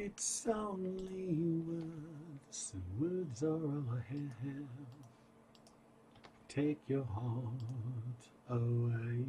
It's only words, and words are all I have. Take your heart away.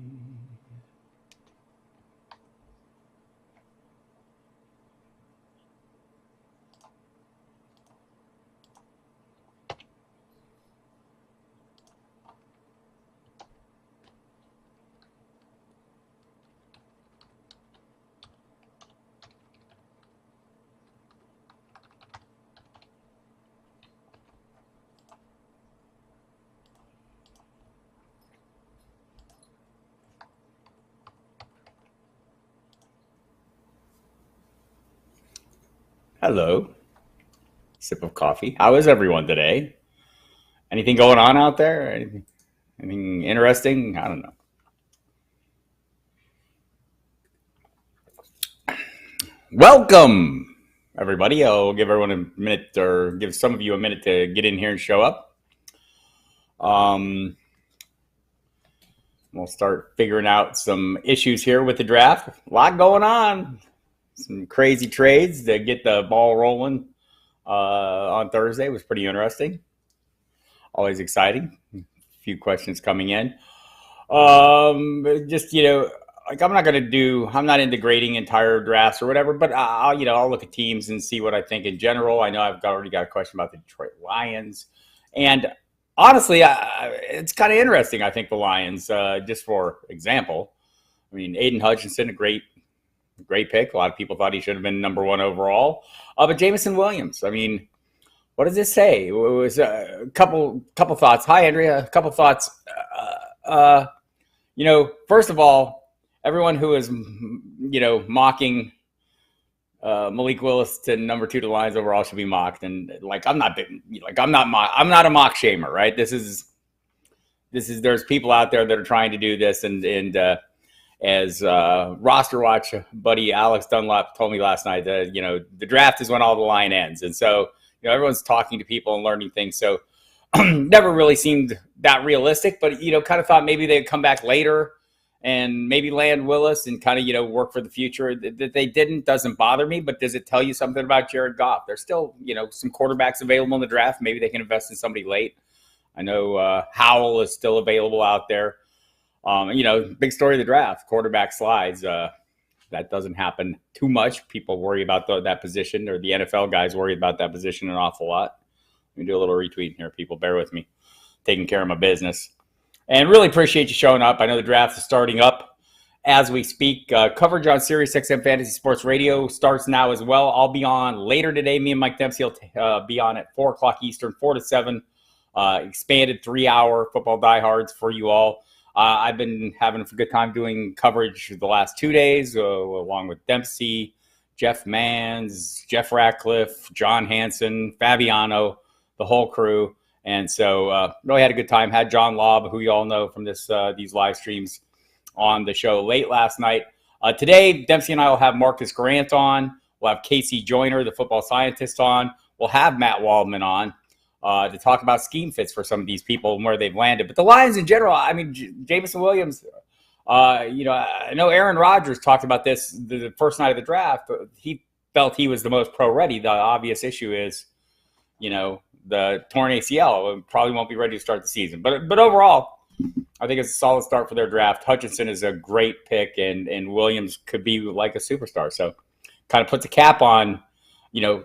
Hello. Sip of coffee. How is everyone today? Anything going on out there? Anything interesting? I don't know. Welcome, everybody. I'll give everyone a minute, or give some of you a minute to get in here and show up. We'll start figuring out some issues here with the draft. A lot going on. Some crazy trades to get the ball rolling on Thursday. It was pretty interesting. Always exciting. A few questions coming in. Just, like I'm not into grading entire drafts or whatever, but I'll look at teams and see what I think in general. I know I've already got a question about the Detroit Lions, and honestly, it's kind of interesting. I think the Lions, just for example, I mean, Aiden Hutchinson, a great pick. A lot of people thought he should have been number one overall. But Jameson Williams, I mean, what does this say? It was a couple thoughts. Hi, Andrea. A couple thoughts. First of all, everyone who is, mocking Malik Willis to number 2 to the Lions overall should be mocked. And I'm not a mock shamer, right? There's people out there that are trying to do this, and as roster watch buddy Alex Dunlap told me last night, that the draft is when all the line ends, and so everyone's talking to people and learning things. So never really seemed that realistic, but kind of thought maybe they'd come back later and maybe land Willis and kind of work for the future. That they didn't doesn't bother me, but does it tell you something about Jared Goff? There's still some quarterbacks available in the draft. Maybe they can invest in somebody late. I know Howell is still available out there. Big story of the draft, quarterback slides. That doesn't happen too much. People worry about that position, or the NFL guys worry about that position an awful lot. Let me do a little retweeting here. People, bear with me. Taking care of my business. And really appreciate you showing up. I know the draft is starting up as we speak. Coverage on Sirius XM Fantasy Sports Radio starts now as well. I'll be on later today. Me and Mike Dempsey will be on at 4 o'clock Eastern, 4 to 7. Expanded 3-hour football diehards for you all. I've been having a good time doing coverage the last 2 days, along with Dempsey, Jeff Manns, Jeff Ratcliffe, John Hansen, Fabiano, the whole crew. And so really had a good time. Had John Lobb, who you all know from these live streams, on the show late last night. Today, Dempsey and I will have Marcus Grant on. We'll have Casey Joyner, the football scientist, on. We'll have Matt Waldman on to talk about scheme fits for some of these people and where they've landed. But the Lions in general, I mean, Jameson Williams, I know Aaron Rodgers talked about this the first night of the draft. He felt he was the most pro-ready. The obvious issue is, the torn ACL. Probably won't be ready to start the season. But overall, I think it's a solid start for their draft. Hutchinson is a great pick, and Williams could be like a superstar. So kind of puts a cap on,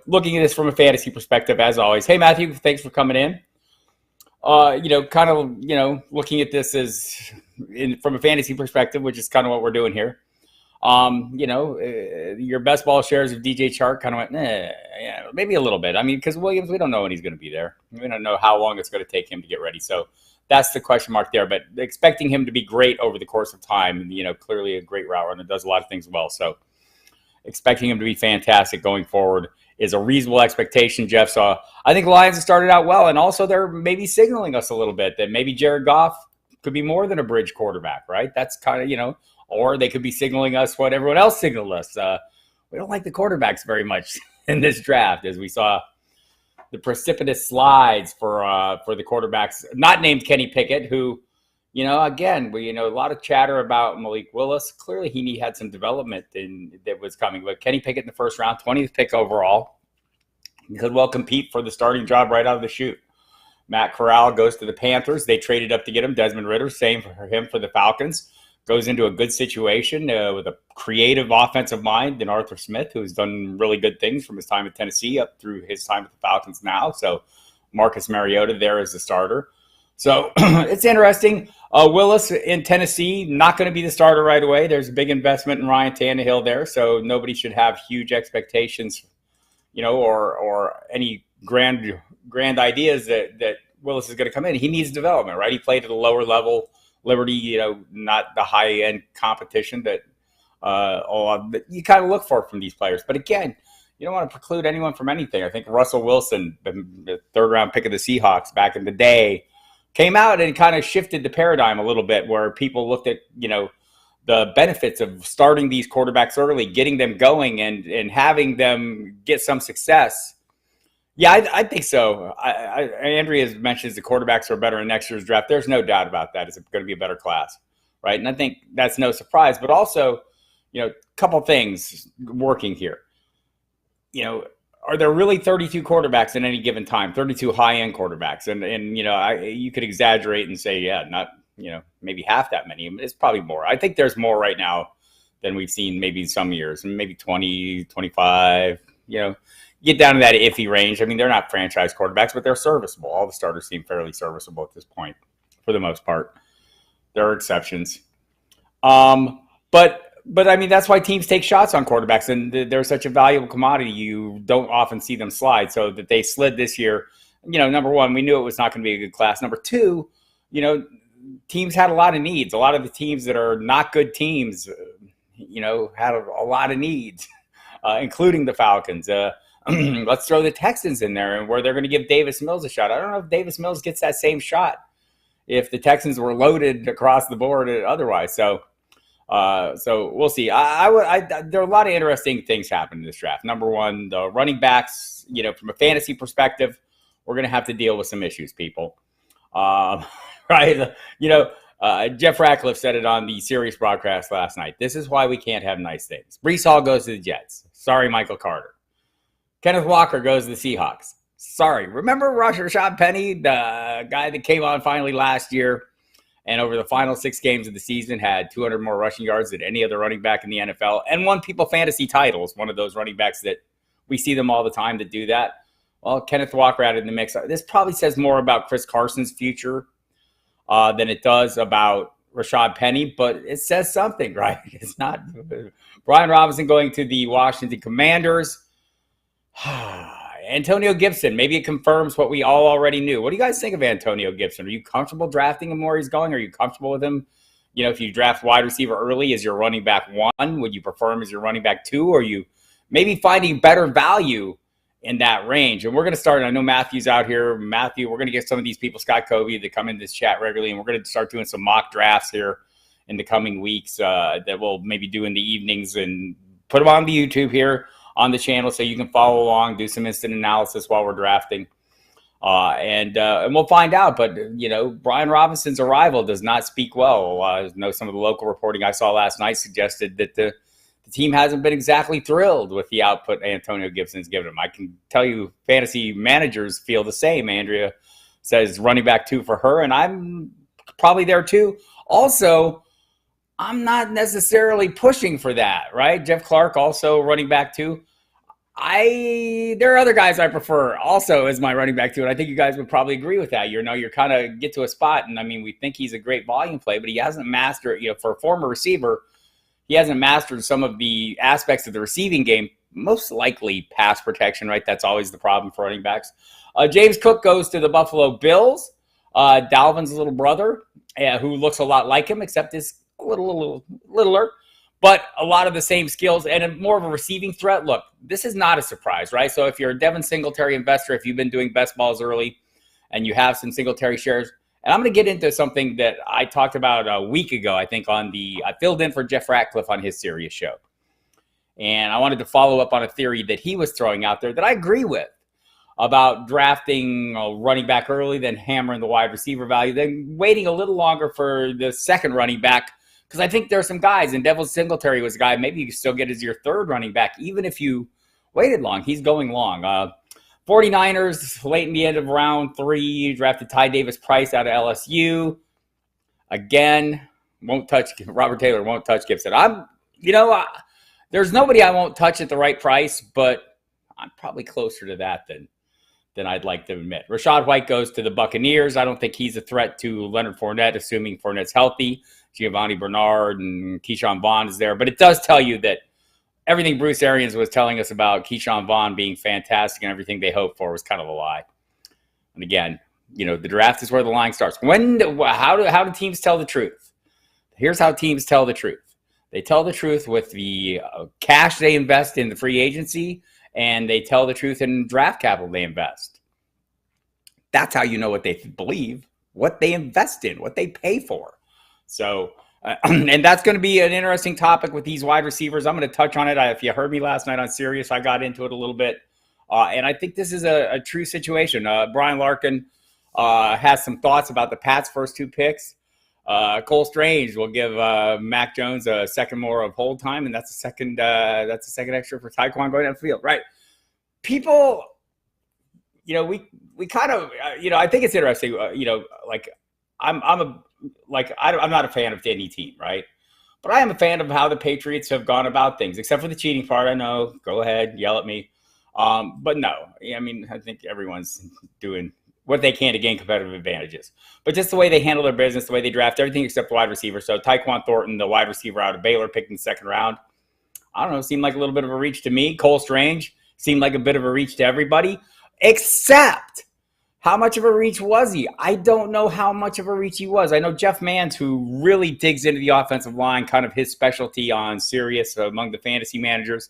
looking at this from a fantasy perspective, as always. Hey, Matthew, thanks for coming in. Looking at this from a fantasy perspective, which is kind of what we're doing here. Your best ball shares of DJ Chark kind of went, maybe a little bit. I mean, because Williams, we don't know when he's going to be there. We don't know how long it's going to take him to get ready. So that's the question mark there. But expecting him to be great over the course of time, clearly a great route runner, does a lot of things well. So expecting him to be fantastic going forward is a reasonable expectation, Jeff. So I think Lions have started out well, and also they're maybe signaling us a little bit that maybe Jared Goff could be more than a bridge quarterback, right? That's kind of, or they could be signaling us what everyone else signaled us. We don't like the quarterbacks very much in this draft, as we saw the precipitous slides for the quarterbacks, not named Kenny Pickett, who, Again, a lot of chatter about Malik Willis. Clearly, he had some development that was coming. But Kenny Pickett in the first round, 20th pick overall, he could well compete for the starting job right out of the chute. Matt Corral goes to the Panthers. They traded up to get him. Desmond Ridder, same for him for the Falcons. Goes into a good situation with a creative offensive mind than Arthur Smith, who has done really good things from his time at Tennessee up through his time with the Falcons now. So Marcus Mariota there as the starter. So it's interesting. Willis in Tennessee, not going to be the starter right away. There's a big investment in Ryan Tannehill there, so nobody should have huge expectations, or any grand ideas that Willis is going to come in. He needs development, right? He played at a lower level, Liberty, not the high-end competition that you kind of look for from these players. But again, you don't want to preclude anyone from anything. I think Russell Wilson, the third-round pick of the Seahawks back in the day, came out and kind of shifted the paradigm a little bit, where people looked at, the benefits of starting these quarterbacks early, getting them going and having them get some success. Yeah, I think so. Andrea mentions the quarterbacks are better in next year's draft. There's no doubt about that. It's going to be a better class, right? And I think that's no surprise. But also, a couple things working here. Are there really 32 quarterbacks at any given time? 32 high-end quarterbacks, and you could exaggerate and say, yeah, not maybe half that many. It's probably more. I think there's more right now than we've seen maybe in some years, maybe 20, 25. Get down to that iffy range. I mean, they're not franchise quarterbacks, but they're serviceable. All the starters seem fairly serviceable at this point, for the most part. There are exceptions, But I mean, that's why teams take shots on quarterbacks, and they're such a valuable commodity. You don't often see them slide. So that they slid this year, number one, we knew it was not going to be a good class. Number two, teams had a lot of needs. A lot of the teams that are not good teams, had a lot of needs, including the Falcons. Let's throw the Texans in there, and where they're going to give Davis Mills a shot. I don't know if Davis Mills gets that same shot if the Texans were loaded across the board otherwise. So we'll see. There are a lot of interesting things happening in this draft. Number one, the running backs, from a fantasy perspective, we're going to have to deal with some issues, people. Right? Jeff Ratcliffe said it on the Sirius broadcast last night. This is why we can't have nice things. Breece Hall goes to the Jets. Sorry, Michael Carter. Kenneth Walker goes to the Seahawks. Sorry. Remember Rashad Penny, the guy that came on finally last year, and over the final 6 games of the season had 200 more rushing yards than any other running back in the NFL, and won people fantasy titles, one of those running backs that we see them all the time that do that. Well, Kenneth Walker added in the mix. This probably says more about Chris Carson's future than it does about Rashad Penny, but it says something, right? It's not Brian Robinson going to the Washington Commanders. Antonio Gibson, maybe it confirms what we all already knew. What do you guys think of Antonio Gibson? Are you comfortable drafting him where he's going? Are you comfortable with him? If you draft wide receiver early as your running back 1, would you prefer him as your running back 2? Or are you maybe finding better value in that range? And we're going to start, I know Matthew's out here. Matthew, we're going to get some of these people, Scott Covey, that come in this chat regularly, and we're going to start doing some mock drafts here in the coming weeks that we'll maybe do in the evenings and put them on the YouTube here on the channel so you can follow along, do some instant analysis while we're drafting. And we'll find out. But, Brian Robinson's arrival does not speak well. I know some of the local reporting I saw last night suggested that the team hasn't been exactly thrilled with the output Antonio Gibson's given him. I can tell you fantasy managers feel the same. Andrea says running back 2 for her, and I'm probably there too. Also, I'm not necessarily pushing for that, right? Jeff Clark also running back 2. There are other guys I prefer also as my running back 2, and I think you guys would probably agree with that. You're kind of get to a spot, and I mean, we think he's a great volume play, but he hasn't mastered, for a former receiver, he hasn't mastered some of the aspects of the receiving game, most likely pass protection, right? That's always the problem for running backs. James Cook goes to the Buffalo Bills. Dalvin's little brother, who looks a lot like him, except is a little littler, but a lot of the same skills and more of a receiving threat. Look, this is not a surprise, right? So if you're a Devin Singletary investor, if you've been doing best balls early and you have some Singletary shares, and I'm going to get into something that I talked about a week ago, I think I filled in for Jeff Ratcliffe on his Sirius show. And I wanted to follow up on a theory that he was throwing out there that I agree with. about drafting a running back early, then hammering the wide receiver value, then waiting a little longer for the second running back. Because I think there are some guys, and Devil Singletary was a guy, maybe you can still get as your third running back, even if you waited long. He's going long. 49ers, late in the end of round 3, drafted Ty Davis Price out of LSU. Again, won't touch Robert Taylor, won't touch Gibson. There's nobody I won't touch at the right price, but I'm probably closer to that than I'd like to admit. Rachaad White goes to the Buccaneers. I don't think he's a threat to Leonard Fournette, assuming Fournette's healthy. Giovanni Bernard and Keyshawn Vaughn is there. But it does tell you that everything Bruce Arians was telling us about Keyshawn Vaughn being fantastic and everything they hoped for was kind of a lie. And again, the draft is where the line starts. How do teams tell the truth? Here's how teams tell the truth. They tell the truth with the cash they invest in the free agency, and they tell the truth in draft capital they invest. That's how you know what they believe, what they invest in, what they pay for. So, and that's going to be an interesting topic with these wide receivers. I'm going to touch on it. If you heard me last night on Sirius, I got into it a little bit. And I think this is a true situation. Brian Larkin has some thoughts about the Pats' first 2 picks. Cole Strange will give Mac Jones a second more of hold time, and that's a second extra for Tyquan going down the field. Right. People, we kind of, I think it's interesting, I'm not a fan of any team, right? But I am a fan of how the Patriots have gone about things, except for the cheating part. I know, go ahead, yell at me. But no, I think everyone's doing what they can to gain competitive advantages. But just the way they handle their business, the way they draft everything except wide receiver. So Tyquan Thornton, the wide receiver out of Baylor, picked in the second round. I don't know, seemed like a little bit of a reach to me. Cole Strange seemed like a bit of a reach to everybody, except how much of a reach was he? I don't know how much of a reach he was. I know Jeff Mans, who really digs into the offensive line, kind of his specialty on Sirius among the fantasy managers,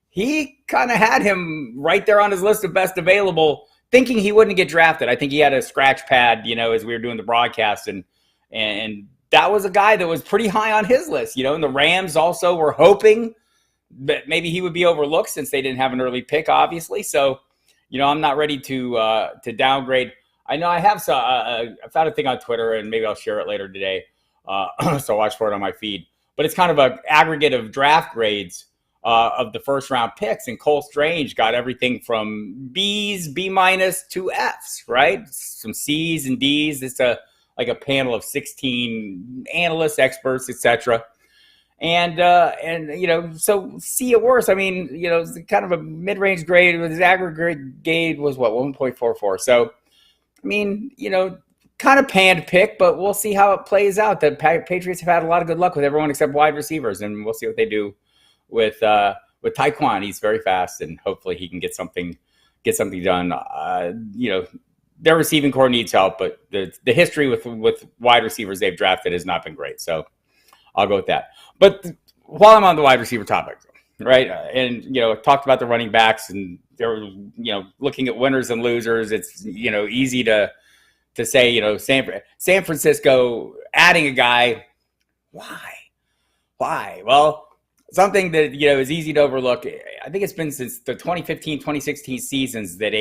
he kind of had him right there on his list of best available, thinking he wouldn't get drafted. I think he had a scratch pad, as we were doing the broadcast, and that was a guy that was pretty high on his list, and the Rams also were hoping that maybe he would be overlooked since they didn't have an early pick, obviously. So, I'm not ready to downgrade. I know I have I found a thing on Twitter, and maybe I'll share it later today. So watch for it on my feed. But it's kind of an aggregate of draft grades of the first round picks, and Cole Strange got everything from B's, B- to F's, right? Some C's and D's. It's like a panel of 16 analysts, experts, etc. And so C at worst. It's kind of a mid-range grade. His aggregate grade was 1.44. So, kind of panned pick, but we'll see how it plays out. The Patriots have had a lot of good luck with everyone except wide receivers, and we'll see what they do with Tyquan. He's very fast, and hopefully he can get something done. Their receiving core needs help, but the history with wide receivers they've drafted has not been great. So I'll go with that. But while I'm on the wide receiver topic, right, and talked about the running backs, and they're looking at winners and losers. It's easy to say San Francisco adding a guy. Why? Well, something that is easy to overlook. I think it's been since the 2015-2016 seasons that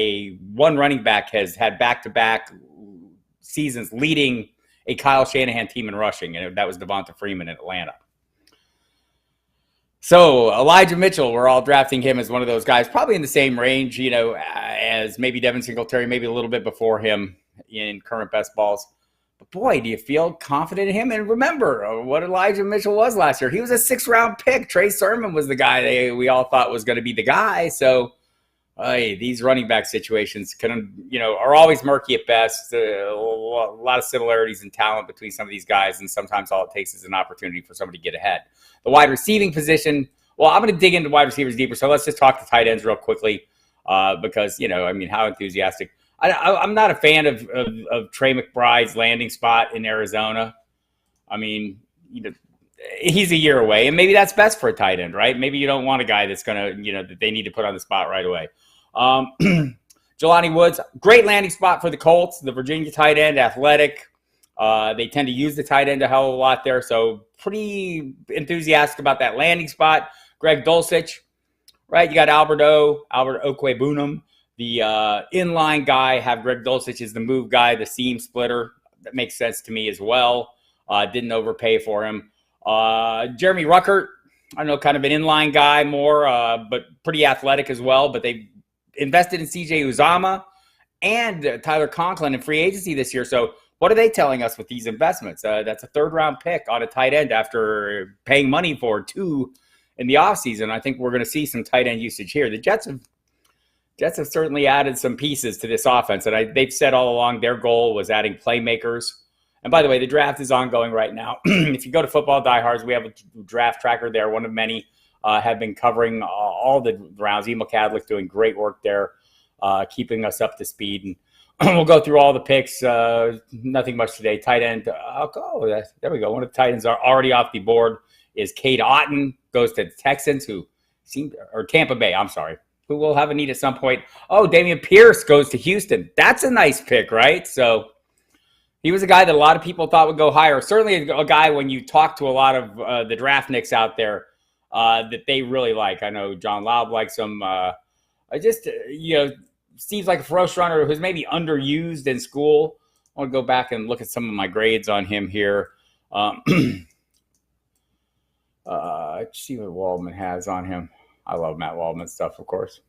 one running back has had back-to-back seasons leading a Kyle Shanahan team in rushing, and that was Devonta Freeman in Atlanta. So Elijah Mitchell, we're all drafting him as one of those guys, probably in the same range, as maybe Devin Singletary, maybe a little bit before him in current best balls. But boy, do you feel confident in him? And remember what Elijah Mitchell was last year. He was a 6th-round pick. Trey Sermon was the guy we all thought was going to be the guy. So these running back situations are always murky at best. A lot of similarities in talent between some of these guys, and sometimes all it takes is an opportunity for somebody to get ahead. The wide receiving position, well, I'm going to dig into wide receivers deeper, so let's just talk to tight ends real quickly because, how enthusiastic. I'm not a fan of Trey McBride's landing spot in Arizona. He's a year away, and maybe that's best for a tight end, right? Maybe you don't want a guy that's going to, that they need to put on the spot right away. Jelani Woods, great landing spot for the Colts, the Virginia tight end, athletic. They tend to use the tight end a hell of a lot there, so pretty enthusiastic about that landing spot. Greg Dulcich, right? You got Albert Okwebunam, the inline guy, have Greg Dulcich as the move guy, the seam splitter. That makes sense to me as well. Didn't overpay for him. Jeremy Ruckert, I don't know, kind of an inline guy more, but pretty athletic as well. But they invested in CJ Uzama and Tyler Conklin in free agency this year. So what are they telling us with these investments? That's a third-round pick on a tight end after paying money for 2 in the offseason. I think we're going to see some tight end usage here. The Jets have certainly added some pieces to this offense, and they've said all along their goal was adding playmakers. And by the way, the draft is ongoing right now. If you go to Football Diehards, we have a draft tracker there, one of many, have been covering all the rounds. Emil Cadlick doing great work there, keeping us up to speed. And we'll go through all the picks. Nothing much today. Tight end. There we go. One of the tight ends are already off the board is Cade Otton. Goes to the Texans, or Tampa Bay, I'm sorry, who will have a need at some point. Oh, Dameon Pierce goes to Houston. That's a nice pick, right? So he was a guy that a lot of people thought would go higher. Certainly a guy when you talk to a lot of the draftniks out there that they really like. I know John Laub likes him. Seems like a ferocious runner who's maybe underused in school. I want to go back and look at some of my grades on him here. See what Waldman has on him. I love Matt Waldman stuff, of course.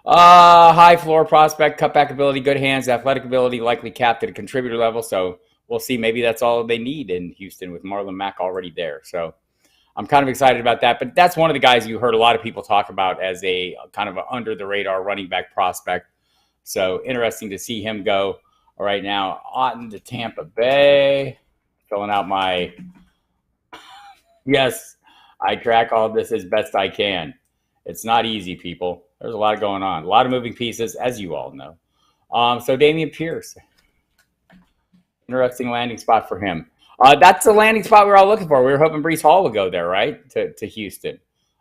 High floor prospect, cutback ability, good hands, athletic ability, likely capped at a contributor level. So we'll see. Maybe that's all they need in Houston with Marlon Mack already there. So I'm kind of excited about that. But that's one of the guys you heard a lot of people talk about as a kind of an under-the-radar running back prospect. So interesting to see him go. All right, now Otton to Tampa Bay. Filling out my – yes, I track all this as best I can. It's not easy, people. There's a lot going on. A lot of moving pieces, as you all know. So Dameon Pierce. Interesting landing spot for him. That's the landing spot we were all looking for. We were hoping Breece Hall would go there, right, to Houston.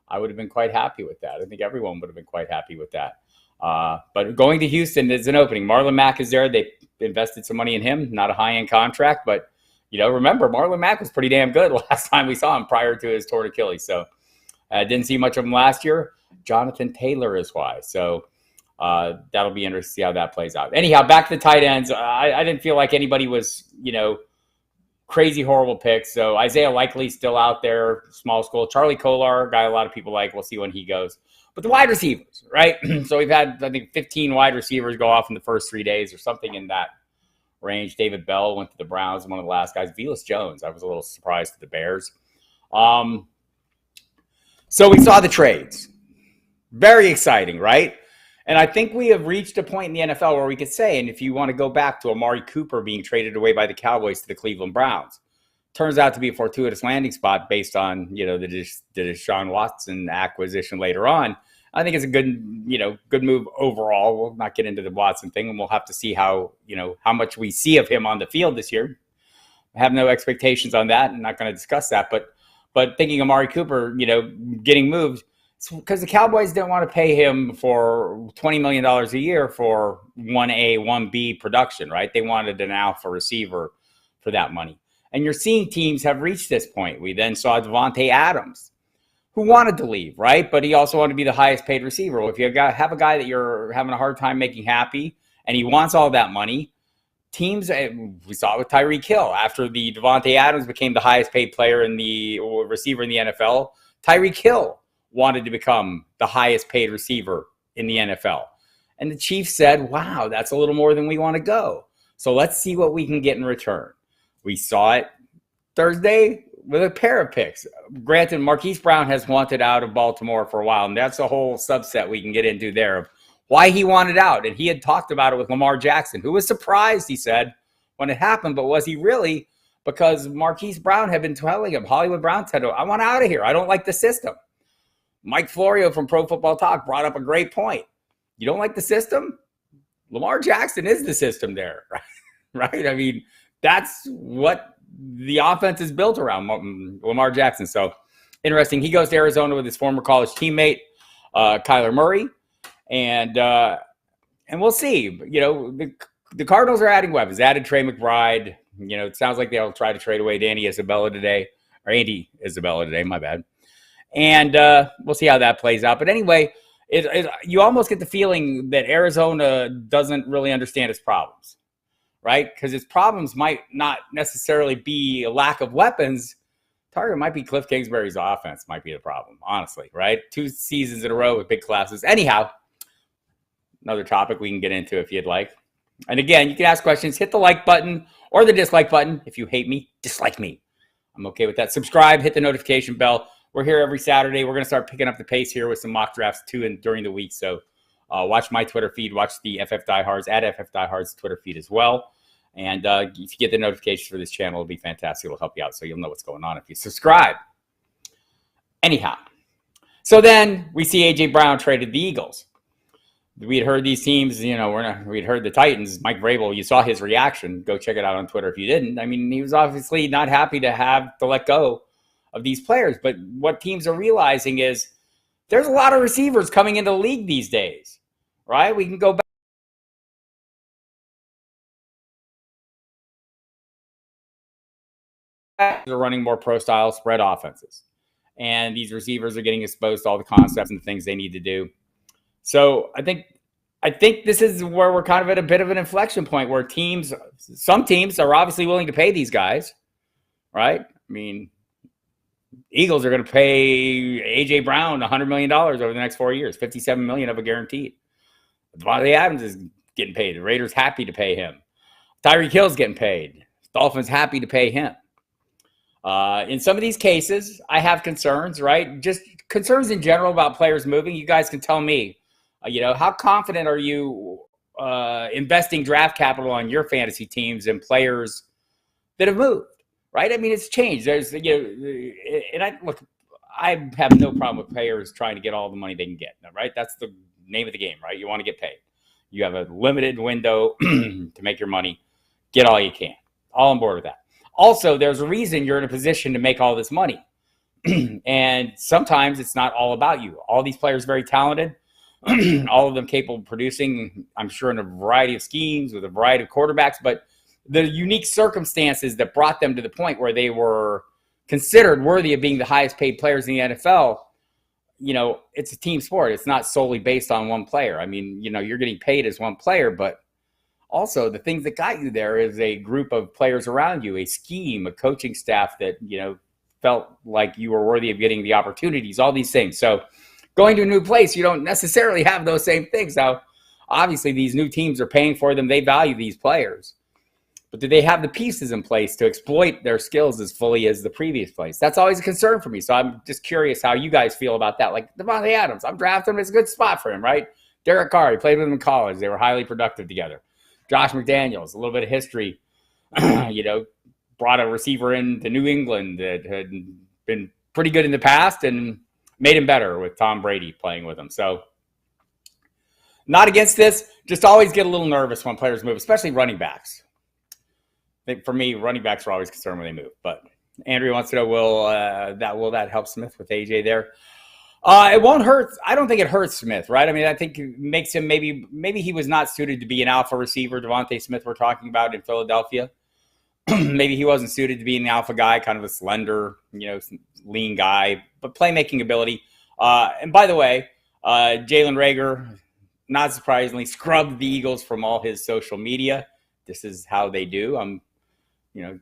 I would have been quite happy with that. I think everyone would have been quite happy with that. But going to Houston is an opening. Marlon Mack is there. They invested some money in him. Not a high-end contract, but, remember, Marlon Mack was pretty damn good last time we saw him prior to his torn Achilles. So didn't see much of him last year. Jonathan Taylor is why. So that'll be interesting to see how that plays out. Anyhow, back to the tight ends. I didn't feel like anybody was, crazy, horrible picks. So Isaiah Likely still out there, small school. Charlie Kolar, guy a lot of people like. We'll see when he goes. But the wide receivers, right? So we've had, I think, 15 wide receivers go off in the first 3 days or something in that range. David Bell went to the Browns, one of the last guys. Velus Jones, I was a little surprised at the Bears. So we saw the trades. Very exciting, right? And I think we have reached a point in the NFL where we could say, and if you want to go back to Amari Cooper being traded away by the Cowboys to the Cleveland Browns, turns out to be a fortuitous landing spot based on, the Deshaun Watson acquisition later on. I think it's a good move overall. We'll not get into the Watson thing, and we'll have to see how much we see of him on the field this year. I have no expectations on that. I'm not going to discuss that, but thinking Amari Cooper, getting moved, because the Cowboys didn't want to pay him for $20 million a year for 1A, 1B production, right? They wanted an alpha receiver for that money. And you're seeing teams have reached this point. We then saw Devontae Adams, who wanted to leave, right? But he also wanted to be the highest paid receiver. Well, if you have a guy that you're having a hard time making happy and he wants all that money, teams, we saw it with Tyreek Hill. After the Devontae Adams became the highest paid player or receiver in the NFL, Tyreek Hill wanted to become the highest paid receiver in the NFL. And the Chiefs said, wow, that's a little more than we want to go. So let's see what we can get in return. We saw it Thursday with a pair of picks. Granted, Marquise Brown has wanted out of Baltimore for a while, and that's a whole subset we can get into there of why he wanted out. And he had talked about it with Lamar Jackson, who was surprised, he said, when it happened. But was he really? Because Marquise Brown had been telling him, Hollywood Brown said, I want out of here. I don't like the system. Mike Florio from Pro Football Talk brought up a great point. You don't like the system? Lamar Jackson is the system there, right? I mean, that's what the offense is built around, Lamar Jackson. So interesting. He goes to Arizona with his former college teammate, Kyler Murray. And we'll see. The Cardinals are adding weapons. Added Trey McBride. It sounds like they'll try to trade away Andy Isabella today. My bad. And we'll see how that plays out. But anyway, you almost get the feeling that Arizona doesn't really understand its problems, right? Because its problems might not necessarily be a lack of weapons. Target might be Cliff Kingsbury's offense might be the problem, honestly, right? 2 seasons in a row with big classes. Anyhow, another topic we can get into if you'd like. And again, you can ask questions, hit the like button or the dislike button. If you hate me, dislike me. I'm okay with that. Subscribe, hit the notification bell. We're here every Saturday. We're going to start picking up the pace here with some mock drafts too and during the week. So watch my Twitter feed, watch the FF Diehards at FF Diehards Twitter feed as well. And if you get the notifications for this channel, it'll be fantastic. It'll help you out so you'll know what's going on if you subscribe. Anyhow, so then we see A.J. Brown traded the Eagles. We had heard these teams, we'd heard the Titans. Mike Vrabel, you saw his reaction. Go check it out on Twitter if you didn't. I mean, he was obviously not happy to have to let go of these players. But what teams are realizing is there's a lot of receivers coming into the league these days, right? We can go back. They're running more pro-style spread offenses. And these receivers are getting exposed to all the concepts and the things they need to do. So I think this is where we're kind of at a bit of an inflection point where some teams are obviously willing to pay these guys, right? I mean, Eagles are going to pay A.J. Brown $100 million over the next 4 years, $57 million of a guaranteed. Devontae Adams is getting paid. The Raiders happy to pay him. Tyreek Hill's getting paid. Dolphins happy to pay him. In some of these cases, I have concerns, right? Just concerns in general about players moving. You guys can tell me, how confident are you investing draft capital on your fantasy teams and players that have moved, right? I mean, it's changed. There's, and I have no problem with players trying to get all the money they can get, right? That's the name of the game, right? You want to get paid. You have a limited window to make your money. Get all you can. All on board with that. Also, there's a reason you're in a position to make all this money. And sometimes it's not all about you. All these players are very talented. All of them capable of producing, I'm sure, in a variety of schemes with a variety of quarterbacks. But the unique circumstances that brought them to the point where they were considered worthy of being the highest paid players in the NFL, it's a team sport. It's not solely based on one player. I mean, you're getting paid as one player, but also the things that got you there is a group of players around you, a scheme, a coaching staff that, felt like you were worthy of getting the opportunities, all these things. So going to a new place, you don't necessarily have those same things. Now, obviously, these new teams are paying for them. They value these players. But do they have the pieces in place to exploit their skills as fully as the previous place? That's always a concern for me. So I'm just curious how you guys feel about that. Like Devontae Adams, I'm drafting him. It's a good spot for him, right? Derek Carr, he played with him in college. They were highly productive together. Josh McDaniels, a little bit of history, brought a receiver into New England that had been pretty good in the past and made him better with Tom Brady playing with him. So not against this, just always get a little nervous when players move, especially running backs. I think for me, running backs are always concerned when they move. But Andrea wants to know, will that help Smith with AJ there? It won't hurt. I don't think it hurts Smith, right? I mean, I think it makes him maybe he was not suited to be an alpha receiver. Devontae Smith we're talking about in Philadelphia. Maybe he wasn't suited to be an alpha guy, kind of a slender, lean guy, but playmaking ability. And by the way, Jalen Reagor, not surprisingly, scrubbed the Eagles from all his social media. This is how they do.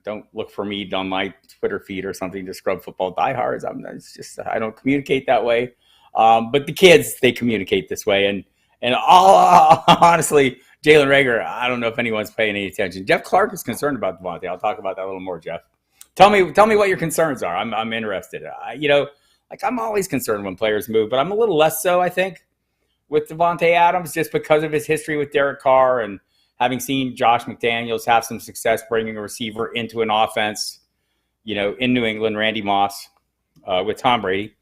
Don't look for me on my Twitter feed or something to scrub football diehards. I don't communicate that way. But the kids, they communicate this way. And honestly, Jalen Reagor, I don't know if anyone's paying any attention. Jeff Clark is concerned about Devontae. I'll talk about that a little more, Jeff. Tell me what your concerns are. I'm interested. I'm always concerned when players move, but I'm a little less so, I think, with Devontae Adams just because of his history with Derek Carr and having seen Josh McDaniels have some success bringing a receiver into an offense, in New England, Randy Moss with Tom Brady.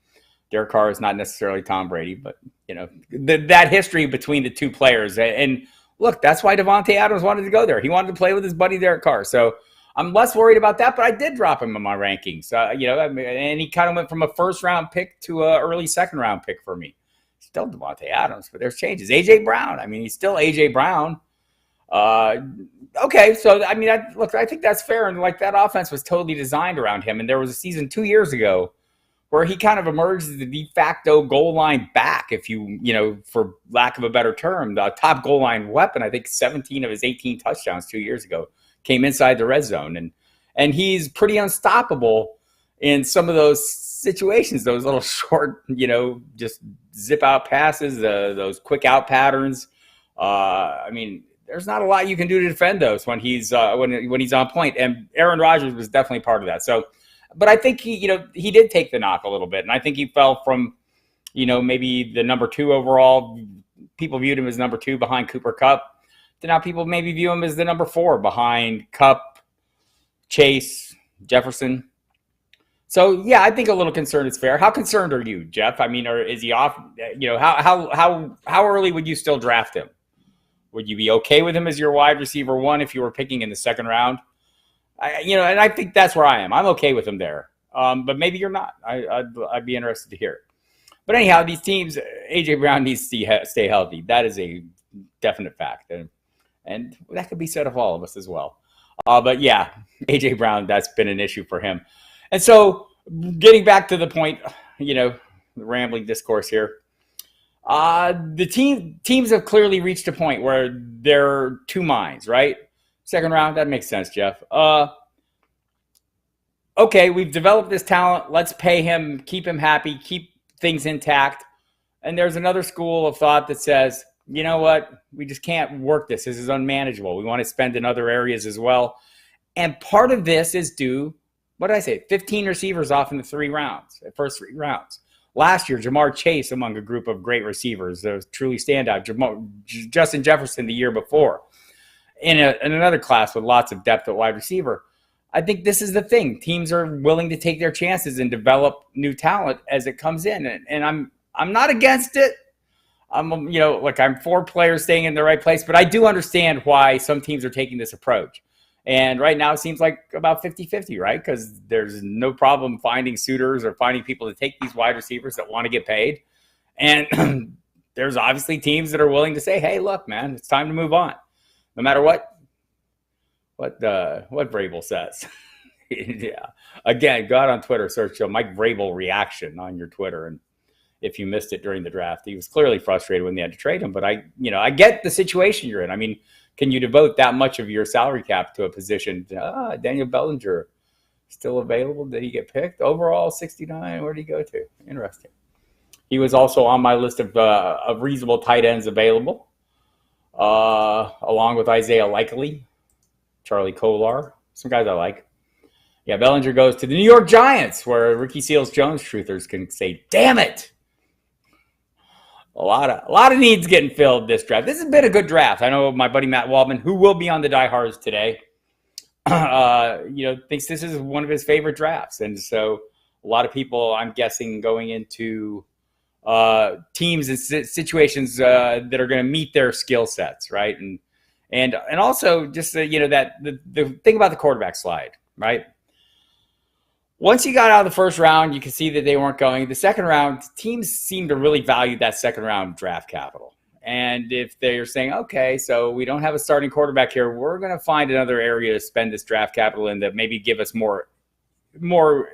Derek Carr is not necessarily Tom Brady, but, that history between the two players. And look, that's why Devontae Adams wanted to go there. He wanted to play with his buddy Derek Carr. So I'm less worried about that, but I did drop him in my rankings. And he kind of went from a first-round pick to an early second-round pick for me. Still Devontae Adams, but there's changes. A.J. Brown, he's still A.J. Brown. Okay, so I think that's fair, and that offense was totally designed around him. And there was a season 2 years ago where he kind of emerged as the de facto goal line back, if for lack of a better term, the top goal line weapon. I think 17 of his 18 touchdowns 2 years ago came inside the red zone. And he's pretty unstoppable in some of those situations, those little short, just zip out passes, those quick out patterns. There's not a lot you can do to defend those when he's on point. And Aaron Rodgers was definitely part of that. So, but I think he did take the knock a little bit, and I think he fell from, maybe the number 2 overall. People viewed him as number 2 behind Cooper Kupp. To now people maybe view him as the number 4 behind Kupp, Chase, Jefferson. So yeah, I think a little concern is fair. How concerned are you, Jeff? Or is he off? How early would you still draft him? Would you be okay with him as your wide receiver 1 if you were picking in the second round? And I think that's where I am. I'm okay with him there. But maybe you're not. I'd be interested to hear. But anyhow, these teams, A.J. Brown needs to stay healthy. That is a definite fact. And that could be said of all of us as well. But yeah, A.J. Brown, that's been an issue for him. And so getting back to the point, the rambling discourse here, the teams have clearly reached a point where they're two minds, right? Second round, that makes sense, Jeff. Okay, we've developed this talent. Let's pay him, keep him happy, keep things intact. And there's another school of thought that says, you know what? We just can't work this. This is unmanageable. We want to spend in other areas as well. And part of this is due, what did I say? 15 receivers off in the first 3 rounds. Last year, Jamar Chase among a group of great receivers. That was truly standout. Justin Jefferson the year before. In another class with lots of depth at wide receiver. I think this is the thing. Teams are willing to take their chances and develop new talent as it comes in. And I'm not against it. I'm for players staying in the right place, but I do understand why some teams are taking this approach. And right now it seems like about 50-50, right? Because there's no problem finding suitors or finding people to take these wide receivers that want to get paid. And there's obviously teams that are willing to say, hey, look, man, it's time to move on. No matter what Vrabel says. Yeah. Again, go out on Twitter, search Mike Vrabel reaction on your Twitter. And if you missed it during the draft, he was clearly frustrated when they had to trade him. But I get the situation you're in. Can you devote that much of your salary cap to a position? Daniel Bellinger still available? Did he get picked? Overall, 69. Where did he go to? Interesting. He was also on my list of reasonable tight ends available, along with Isaiah Likely, Charlie Kolar, some guys I like. Yeah, Bellinger goes to the New York Giants, where Ricky Seals-Jones truthers can say, damn it. A lot of needs getting filled this draft. This has been a good draft. I know my buddy Matt Waldman, who will be on the Diehards today, thinks this is one of his favorite drafts. And so a lot of people, I'm guessing, going into teams and situations that are going to meet their skill sets, right? And also just that the thing about the quarterback slide, right? Once you got out of the first round, you can see that they weren't going. The second round, teams seem to really value that second round draft capital. And if they're saying, okay, so we don't have a starting quarterback here, we're going to find another area to spend this draft capital in that maybe give us more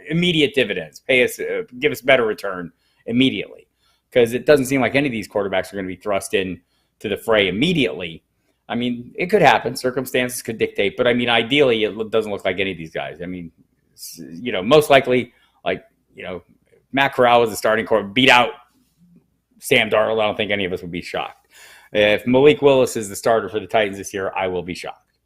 immediate dividends, give us better return immediately. Because it doesn't seem like any of these quarterbacks are going to be thrust in to the fray immediately. It could happen. Circumstances could dictate. But, ideally, it doesn't look like any of these guys. Most likely, Matt Corral was the starting quarterback, beat out Sam Darnold. I don't think any of us would be shocked. If Malik Willis is the starter for the Titans this year, I will be shocked.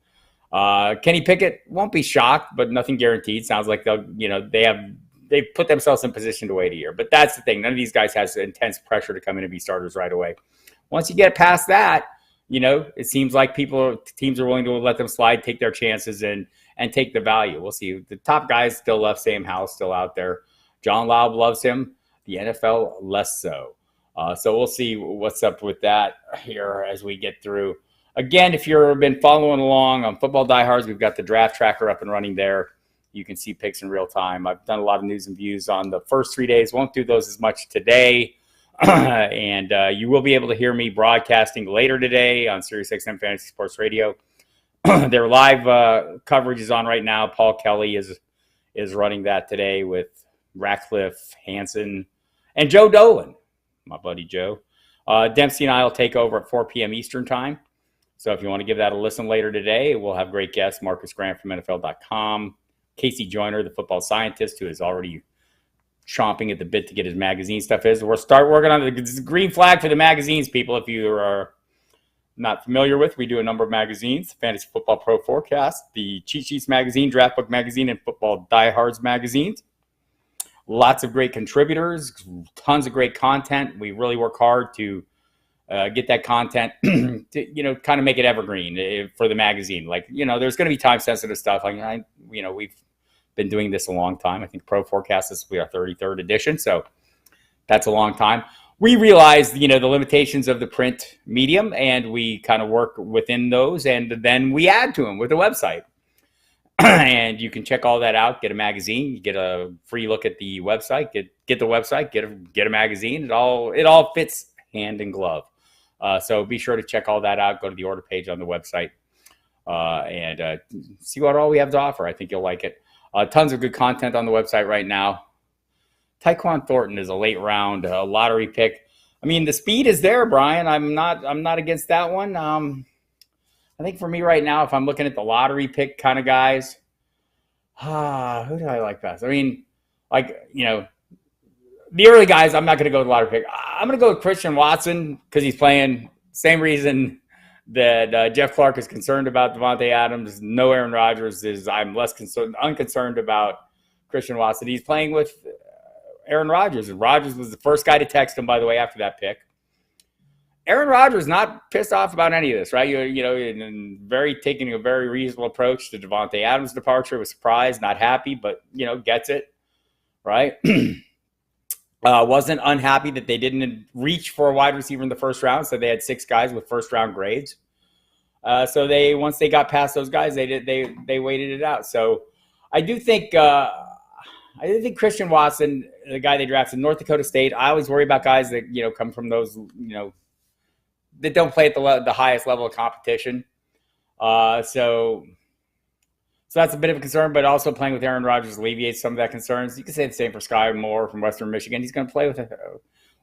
Kenny Pickett won't be shocked, but nothing guaranteed. Sounds like they've put themselves in position to wait a year. But that's the thing. None of these guys has intense pressure to come in and be starters right away. Once you get past that, it seems like teams are willing to let them slide, take their chances, and take the value. We'll see. The top guys still love Sam Howell, still out there. John Laub loves him. The NFL less so. So we'll see what's up with that here as we get through. Again, if you've been following along on Football Diehards, we've got the draft tracker up and running there. You can see picks in real time. I've done a lot of news and views on the first 3 days. Won't do those as much today. And you will be able to hear me broadcasting later today on SiriusXM Fantasy Sports Radio. Their live coverage is on right now. Paul Kelly is running that today with Ratcliffe, Hansen, and Joe Dolan, my buddy Joe. Dempsey and I will take over at 4 p.m. Eastern time. So if you want to give that a listen later today, we'll have great guests. Marcus Grant from NFL.com. Casey Joyner, the football scientist, who is already chomping at the bit to get his magazine stuff. We'll start working on the green flag for the magazines, people. If you are not familiar with, we do a number of magazines: Fantasy Football Pro Forecast, the Cheat Sheets magazine, Draft Book magazine, and Football Diehards magazines. Lots of great contributors, tons of great content. We really work hard to get that content to, kind of make it evergreen for the magazine. Like, there's going to be time-sensitive stuff. We've been doing this a long time. I think Pro Forecast, this will be our 33rd edition, so that's a long time. We realize, the limitations of the print medium, and we kind of work within those, and then we add to them with the website. And you can check all that out, get a magazine, you get a free look at the website, get the website, get a magazine. It all fits hand in glove. So be sure to check all that out. Go to the order page on the website and see what all we have to offer. I think you'll like it. Tons of good content on the website right now. Tyquan Thornton is a late round lottery pick. I mean, the speed is there, Brian. I'm not against that one. I think for me right now, if I'm looking at the lottery pick kind of guys, who do I like best? I mean, the early guys, I'm not going to go with lottery pick. I'm going to go with Christian Watson because he's playing. Same reason that Jeff Clark is concerned about Devontae Adams. No Aaron Rodgers is. I'm less unconcerned about Christian Watson. He's playing with Aaron Rodgers, and Rodgers was the first guy to text him, by the way, after that pick. Aaron Rodgers not pissed off about any of this, right? Taking a very reasonable approach to Devontae Adams' departure. Was surprised, not happy, but gets it, right? Wasn't unhappy that they didn't reach for a wide receiver in the first round, so they had 6 guys with first round grades. So once they got past those guys, they waited it out. So I do think Christian Watson, the guy they drafted, North Dakota State. I always worry about guys that come from those that don't play at the highest level of competition. So that's a bit of a concern, but also playing with Aaron Rodgers alleviates some of that concerns. You can say the same for Sky Moore from Western Michigan. He's going to play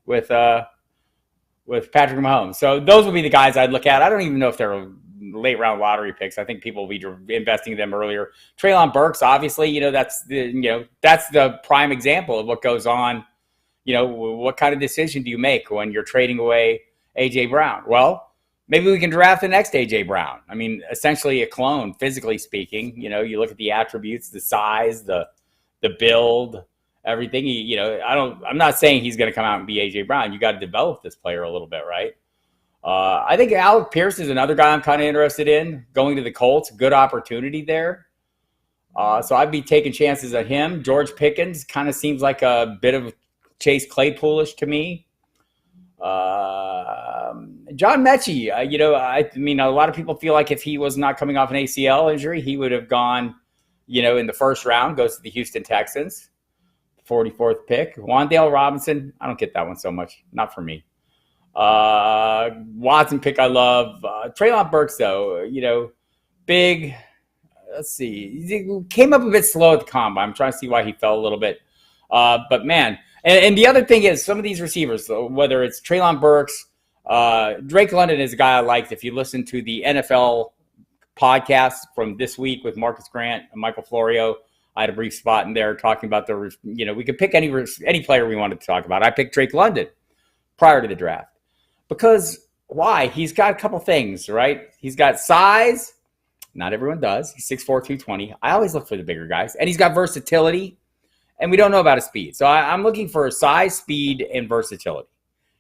with Patrick Mahomes. So those will be the guys I'd look at. I don't even know if they're late round lottery picks. I think people will be investing in them earlier. Treylon Burks, obviously, that's the prime example of what goes on. What kind of decision do you make when you're trading away A.J. Brown? Well, maybe we can draft the next A.J. Brown. I mean, essentially a clone, physically speaking. You look at the attributes, the size, the build, everything. I'm not saying he's going to come out and be A.J. Brown. You got to develop this player a little bit, right? I think Alec Pierce is another guy I'm kind of interested in. Going to the Colts, good opportunity there. So I'd be taking chances at him. George Pickens kind of seems like a bit of Chase Claypoolish to me. John Mechie, I mean, a lot of people feel like if he was not coming off an ACL injury, he would have gone, in the first round, goes to the Houston Texans, 44th pick. Wan'Dale Robinson, I don't get that one so much. Not for me. Watson pick I love. Treylon Burks, though, big. Let's see. He came up a bit slow at the combine. I'm trying to see why he fell a little bit. But, man. And the other thing is some of these receivers, whether it's Treylon Burks, Drake London is a guy I liked. If you listen to the NFL podcast from this week with Marcus Grant and Michael Florio, I had a brief spot in there talking about we could pick any player we wanted to talk about. I picked Drake London prior to the draft. Because why? He's got a couple things, right? He's got size. Not everyone does. He's 6'4", 220. I always look for the bigger guys. And he's got versatility. And we don't know about his speed. So I'm looking for size, speed, and versatility.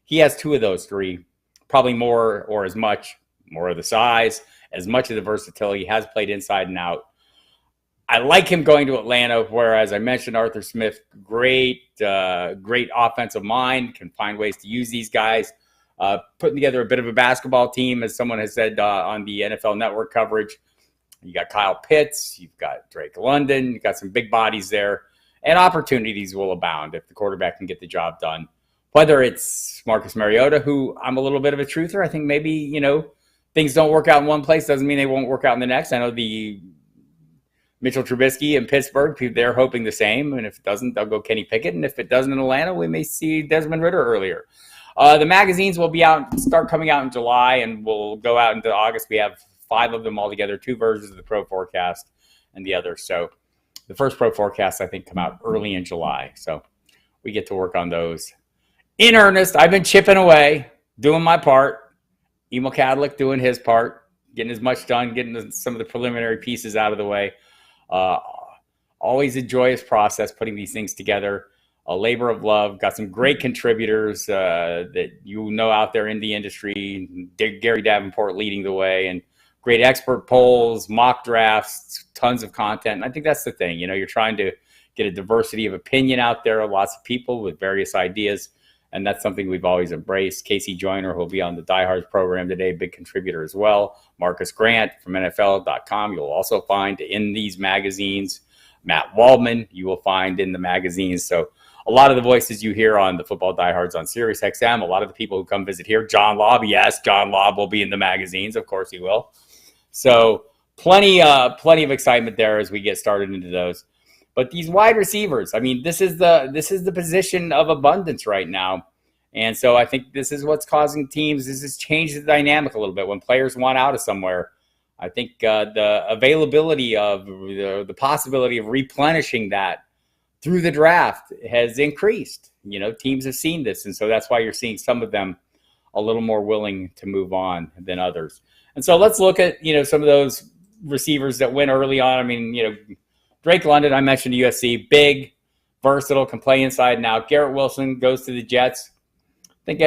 He has 2 of those 3. Probably more or as much. More of the size, as much of the versatility. He has played inside and out. I like him going to Atlanta, where, as I mentioned, Arthur Smith, great offensive mind, can find ways to use these guys. Putting together a bit of a basketball team, as someone has said on the NFL Network coverage. You got Kyle Pitts, you've got Drake London, you've got some big bodies there, and opportunities will abound if the quarterback can get the job done. Whether it's Marcus Mariota, who I'm a little bit of a truther, I think maybe, things don't work out in one place doesn't mean they won't work out in the next. I know the Mitchell Trubisky in Pittsburgh, they're hoping the same. And if it doesn't, they'll go Kenny Pickett. And if it doesn't in Atlanta, we may see Desmond Ridder earlier. The magazines will start coming out in July, and will go out into August. We have 5 of them all together, 2 versions of the Pro Forecast and the other. So the first Pro Forecast, I think, come out early in July. So we get to work on those in earnest. I've been chipping away, doing my part. Emil Kadlik doing his part, getting as much done, getting some of the preliminary pieces out of the way. Always a joyous process putting these things together. A labor of love. Got some great contributors that you know out there in the industry. Gary Davenport leading the way, and great expert polls, mock drafts, tons of content. And I think that's the thing. You're trying to get a diversity of opinion out there, lots of people with various ideas. And that's something we've always embraced. Casey Joyner, who will be on the Diehards program today, big contributor as well. Marcus Grant from NFL.com, you'll also find in these magazines. Matt Waldman, you will find in the magazines. So a lot of the voices you hear on the Football Diehards on Sirius XM, a lot of the people who come visit here, John Lobb, yes, John Lobb will be in the magazines. Of course he will. So plenty of excitement there as we get started into those. But these wide receivers, I mean, this is the position of abundance right now. And so I think this is what's causing teams. This has changed the dynamic a little bit. When players want out of somewhere, I think the availability of the possibility of replenishing that through the draft has increased. Teams have seen this. And so that's why you're seeing some of them a little more willing to move on than others. And so let's look at, some of those receivers that went early on. I mean, Drake London, I mentioned USC, big, versatile, can play inside and out. Garrett Wilson goes to the Jets. I think,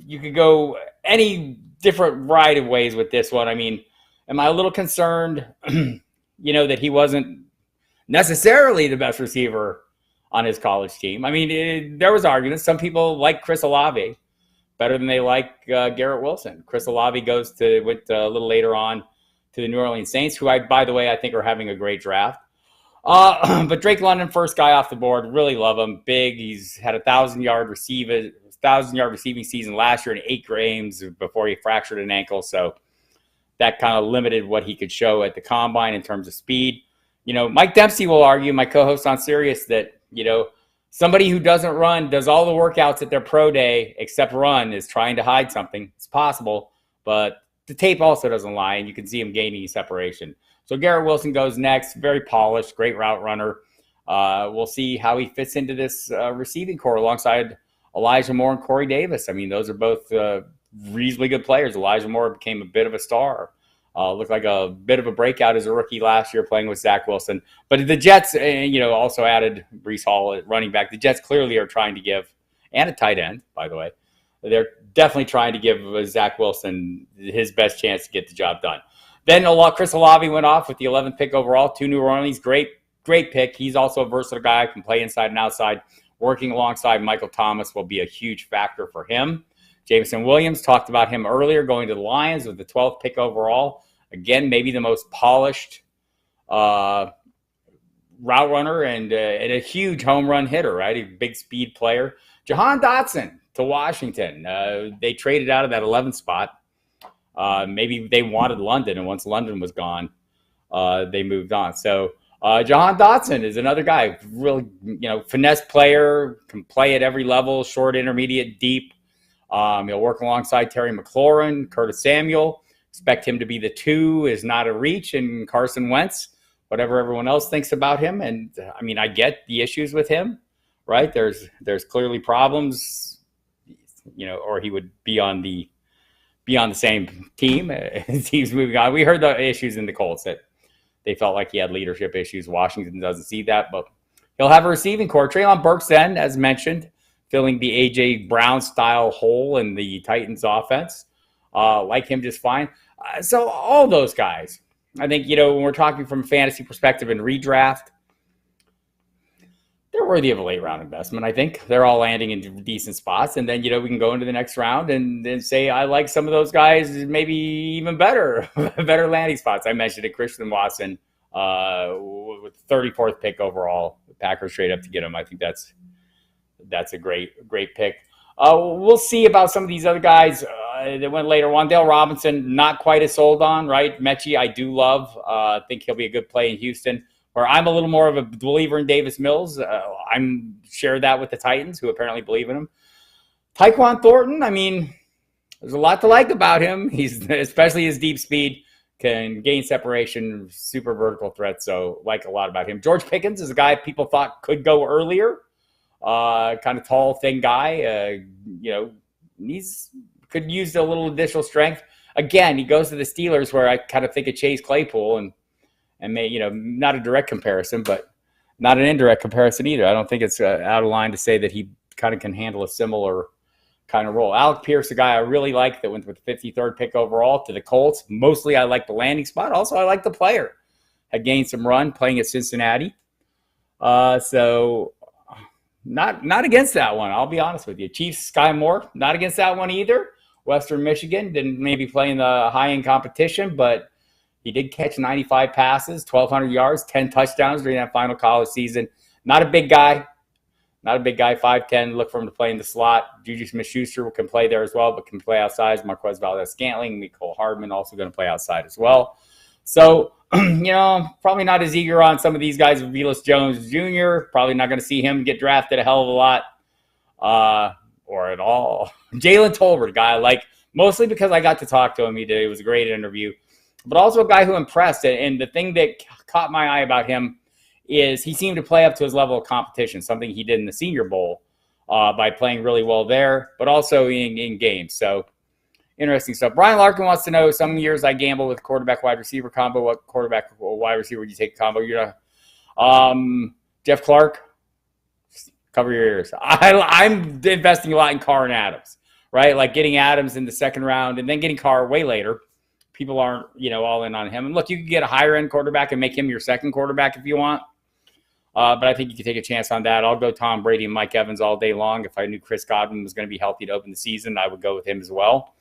you could go any different variety of ways with this one. I mean, am I a little concerned, that he wasn't necessarily the best receiver on his college team? I mean, there was arguments. Some people like Chris Olave better than they like Garrett Wilson. Chris Olave went a little later on to the New Orleans Saints, who by the way, I think are having a great draft. But Drake London, first guy off the board, really love him. Big, he's had 1,000-yard receiving season last year in 8 games before he fractured an ankle. So that kind of limited what he could show at the combine in terms of speed. Mike Dempsey will argue, my co-host on Sirius, that somebody who doesn't run, does all the workouts at their pro day except run, is trying to hide something. It's possible, but the tape also doesn't lie, and you can see him gaining separation. So Garrett Wilson goes next. Very polished, great route runner. We'll see how he fits into this receiving core alongside Elijah Moore and Corey Davis. I mean, those are both reasonably good players. Elijah Moore became a bit of a star. Looked like a bit of a breakout as a rookie last year playing with Zach Wilson. But the Jets, also added Breece Hall at running back. The Jets clearly are trying to give, and a tight end, by the way, they're definitely trying to give Zach Wilson his best chance to get the job done. Then Chris Olave went off with the 11th pick overall to New Orleans. Great pick. He's also a versatile guy, can play inside and outside. Working alongside Michael Thomas will be a huge factor for him. Jameson Williams, talked about him earlier, going to the Lions with the 12th pick overall. Again, maybe the most polished route runner and a huge home run hitter, right? A big speed player. Jahan Dotson to Washington. They traded out of that 11th spot. Maybe they wanted London, and once London was gone, they moved on. So Jahan Dotson is another guy, really, finesse player, can play at every level, short, intermediate, deep. He'll work alongside Terry McLaurin, Curtis Samuel. Expect him to be the 2 is not a reach, and Carson Wentz, whatever everyone else thinks about him. And I mean, I get the issues with him, right? There's clearly problems, or he would be on the same team. Teams moving on. We heard the issues in the Colts that they felt like he had leadership issues. Washington doesn't see that, but he'll have a receiving core. Treylon Burks, then, as mentioned, filling the A.J. Brown-style hole in the Titans' offense. Like him just fine. So all those guys, I think, when we're talking from a fantasy perspective and redraft, they're worthy of a late-round investment, I think. They're all landing in decent spots. And then, we can go into the next round and then say, I like some of those guys maybe even better, better landing spots. I mentioned it, Christian Watson with the 34th pick overall. The Packers trade up to get him. I think that's a great pick. We'll see about some of these other guys. They went later. Wan'Dale Robinson, not quite as sold on, right? Mechie, I do love. I think he'll be a good play in Houston. Where I'm a little more of a believer in Davis Mills. I'm share that with the Titans, who apparently believe in him. Tyquan Thornton, I mean, there's a lot to like about him. He's especially his deep speed, can gain separation, super vertical threat. So like a lot about him. George Pickens is a guy people thought could go earlier. Kind of tall, thin guy. He's could use a little additional strength. Again, he goes to the Steelers, where I kind of think of Chase Claypool, and may, not a direct comparison, but not an indirect comparison either. I don't think it's out of line to say that he kind of can handle a similar kind of role. Alec Pierce, a guy I really like that went with the 53rd pick overall to the Colts. Mostly I like the landing spot. Also, I like the player. Had gained some run playing at Cincinnati. So not against that one. I'll be honest with you. Chiefs, Sky Moore, not against that one either. Western Michigan didn't maybe play in the high-end competition, but he did catch 95 passes, 1,200 yards, 10 touchdowns during that final college season. Not a big guy. 5'10". Look for him to play in the slot. Juju Smith-Schuster can play there as well, but can play outside. Marquez Valdez-Scantling, Mecole Hardman also going to play outside as well. So, probably not as eager on some of these guys. Velus Jones Jr., probably not going to see him get drafted a hell of a lot or at all. Jalen Tolbert, guy I like, mostly because I got to talk to him. It was a great interview. But also a guy who impressed. And the thing that caught my eye about him is he seemed to play up to his level of competition, something he did in the Senior Bowl by playing really well there, but also in games. So interesting stuff. Brian Larkin wants to know, some years I gamble with quarterback-wide receiver combo. What quarterback-wide receiver would you take a combo? Jeff Clark, cover your ears. I'm investing a lot in Carr and Adams, right? Like getting Adams in the second round and then getting Carr way later. People aren't, all in on him. And look, you can get a higher-end quarterback and make him your second quarterback if you want. But I think you can take a chance on that. I'll go Tom Brady and Mike Evans all day long. If I knew Chris Godwin was going to be healthy to open the season, I would go with him as well.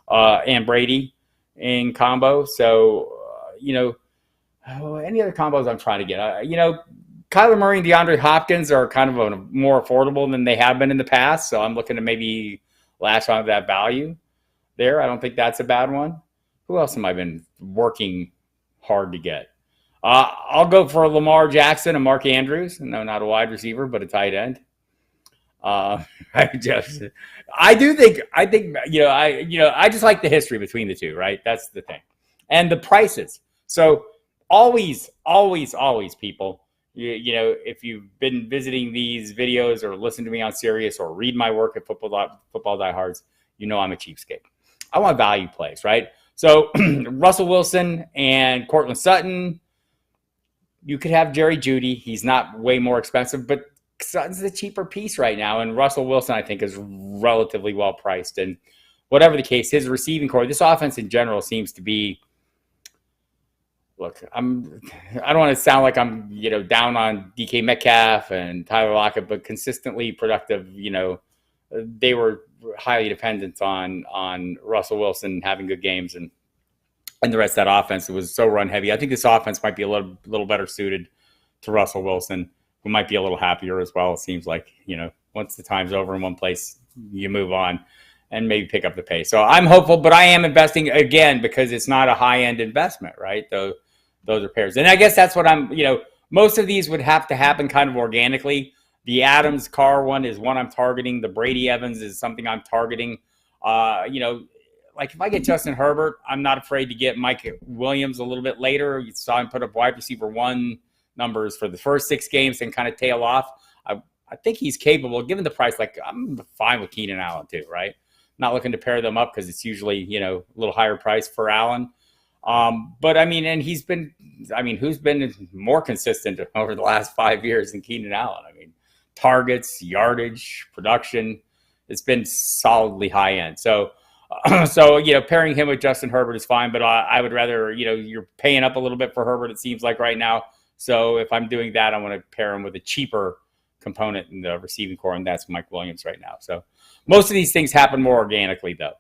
And Brady in combo. So, any other combos I'm trying to get? Kyler Murray and DeAndre Hopkins are kind of more affordable than they have been in the past. So I'm looking to maybe latch on to that value there. I don't think that's a bad one. Who else have I been working hard to get? I'll go for Lamar Jackson and Mark Andrews. No, not a wide receiver, but a tight end. I just like the history between the two, right? That's the thing. And the prices. So always, people, if you've been visiting these videos or listen to me on Sirius or read my work at Football Diehards, I'm a cheapskate. I want value plays, right? So Russell Wilson and Cortland Sutton, you could have Jerry Jeudy. He's not way more expensive, but Sutton's the cheaper piece right now. And Russell Wilson, I think, is relatively well priced. And whatever the case, his receiving core, this offense in general seems to be, look, I don't want to sound like I'm, down on DK Metcalf and Tyler Lockett, but consistently productive, they were highly dependent on Russell Wilson having good games and the rest of that offense. It was so run heavy. I think this offense might be a little better suited to Russell Wilson, who might be a little happier as well. It seems like, once the time's over in one place, you move on and maybe pick up the pace. So I'm hopeful, but I am investing again because it's not a high-end investment, right? Those are pairs. And I guess that's what most of these would have to happen kind of organically. The Adams Carr one is one I'm targeting. The Brady Evans is something I'm targeting. Like if I get Justin Herbert, I'm not afraid to get Mike Williams a little bit later. You saw him put up wide receiver 1 numbers for the first 6 games and kind of tail off. I think he's capable, given the price. Like I'm fine with Keenan Allen too, right? Not looking to pair them up because it's usually, a little higher price for Allen. But and he's been, who's been more consistent over the last 5 years than Keenan Allen? Targets, yardage, production, it's been solidly high end. So pairing him with Justin Herbert is fine, but I would rather, you're paying up a little bit for Herbert, it seems like right now. So if I'm doing that, I want to pair him with a cheaper component in the receiving core, and that's Mike Williams right now. So most of these things happen more organically, though.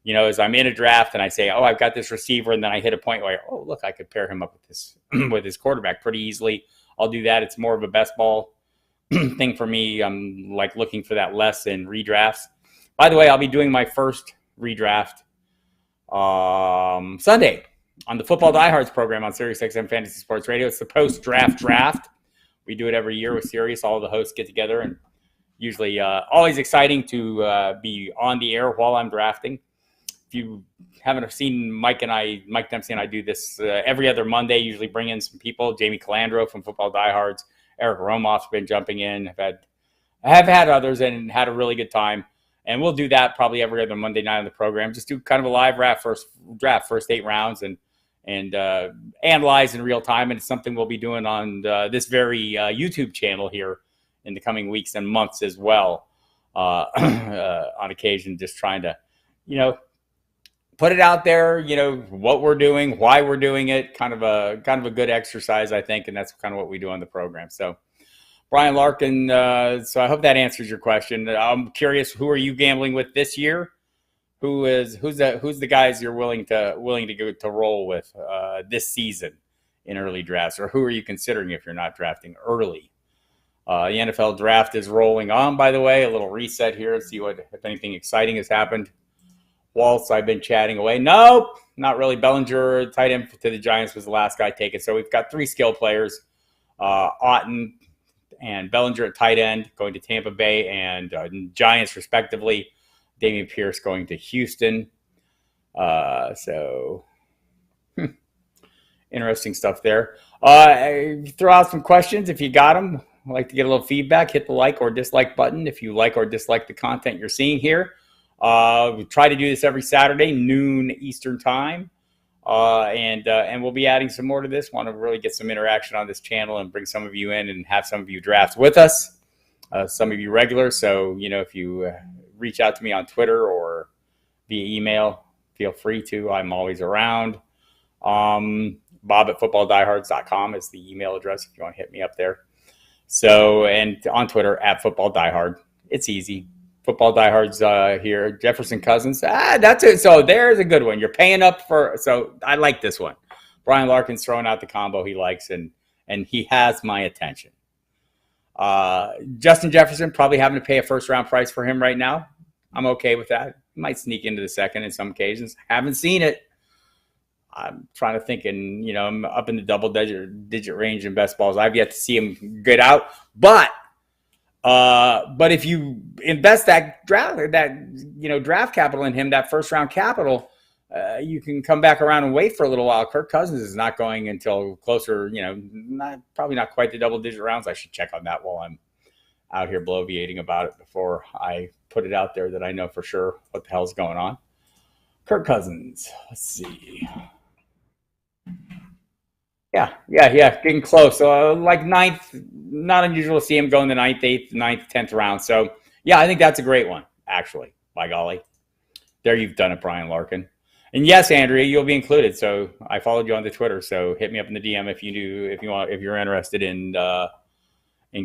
As I'm in a draft and I say, I've got this receiver, and then I hit a point where, look, I could pair him up with this with his quarterback pretty easily. I'll do that. It's more of a best ball thing for me. I'm like looking for that less in redrafts. By the way, I'll be doing my first redraft Sunday on the Football Diehards program on SiriusXM Fantasy Sports Radio. It's the post-draft draft. We do it every year with Sirius. All the hosts get together, and usually always exciting to be on the air while I'm drafting. If you haven't seen Mike Dempsey and I do this every other Monday, usually bring in some people. Jamie Calandro from Football Diehards. Eric Romoff's been jumping in. Have had others and had a really good time. And we'll do that probably every other Monday night on the program. Just do kind of a live draft, first 8 rounds, and analyze in real time. And it's something we'll be doing on this very YouTube channel here in the coming weeks and months as well. On occasion, just trying to, put it out there, what we're doing, why we're doing it, kind of a good exercise, I think. And that's kind of what we do on the program. So Brian Larkin, so I hope that answers your question. I'm curious, who are you gambling with this year? Who's the guys you're willing to go to roll with this season in early drafts, or who are you considering if you're not drafting early? The NFL draft is rolling on, by the way. A little reset here, see if anything exciting has happened. Whilst I've been chatting away, nope, not really. Bellinger, tight end to the Giants, was the last guy taken. So we've got 3 skill players, Otten and Bellinger at tight end going to Tampa Bay and Giants respectively. Damian Pierce going to Houston. Interesting stuff there. Throw out some questions if you got them. I'd like to get a little feedback. Hit the like or dislike button if you like or dislike the content you're seeing here. We try to do this every Saturday, noon Eastern time. And we'll be adding some more to this. Want to really get some interaction on this channel and bring some of you in and have some of you draft with us. Some of you regular. So, if you reach out to me on Twitter or via email, feel free to. I'm always around. Bob@footballdiehards.com is the email address if you want to hit me up there. So, and on Twitter @footballdiehard. It's easy. Football Diehards here. Jefferson Cousins. That's it. So there's a good one. You're paying up for. So I like this one. Brian Larkin's throwing out the combo he likes, and he has my attention. Justin Jefferson, probably having to pay a first-round price for him right now. I'm okay with that. He might sneak into the second in some occasions. Haven't seen it. I'm trying to think, and I'm up in the double-digit range in best balls. I've yet to see him get out, but if you invest that draft capital in him, that first round capital, you can come back around and wait for a little while. Kirk Cousins is not going until closer, probably not quite the double-digit rounds. I should check on that while I'm out here bloviating about it before I put it out there that I know for sure what the hell's going on. Kirk Cousins, let's see. Yeah, getting close. So like ninth, not unusual to see him go in the 9th, 8th, 9th, 10th round. So yeah, I think that's a great one, actually, by golly. There you've done it, Brian Larkin. And yes, Andrea, you'll be included. So I followed you on the Twitter. So hit me up in the DM if you're interested in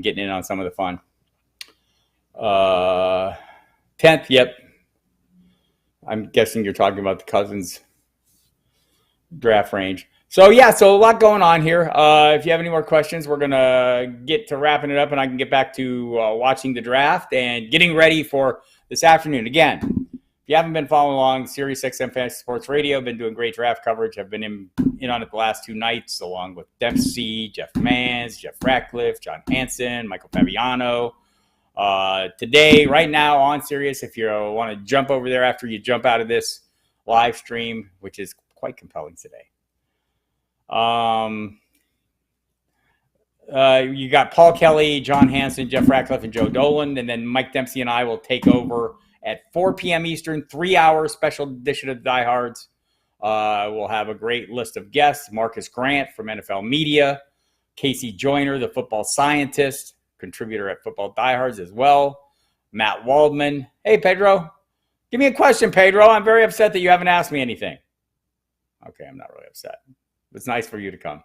getting in on some of the fun. 10th, yep. I'm guessing you're talking about the Cousins draft range. So yeah, so a lot going on here. If you have any more questions, we're going to get to wrapping it up and I can get back to watching the draft and getting ready for this afternoon. Again, if you haven't been following along, SiriusXM Fantasy Sports Radio, been doing great draft coverage. I've been in on it the last 2 nights, along with Dempsey, Jeff Mans, Jeff Ratcliffe, John Hansen, Michael Fabiano. Today, right now on Sirius, if you want to jump over there after you jump out of this live stream, which is quite compelling today. You got Paul Kelly, John Hansen, Jeff Ratcliffe, and Joe Dolan, and then Mike Dempsey and I will take over at 4 p.m. Eastern, 3-hour special edition of the Diehards. We'll have a great list of guests: Marcus Grant from NFL Media, Casey Joyner, the football scientist, contributor at Football Diehards as well, Matt Waldman. Hey, Pedro, give me a question, Pedro. I'm very upset that you haven't asked me anything. Okay, I'm not really upset. It's nice for you to come.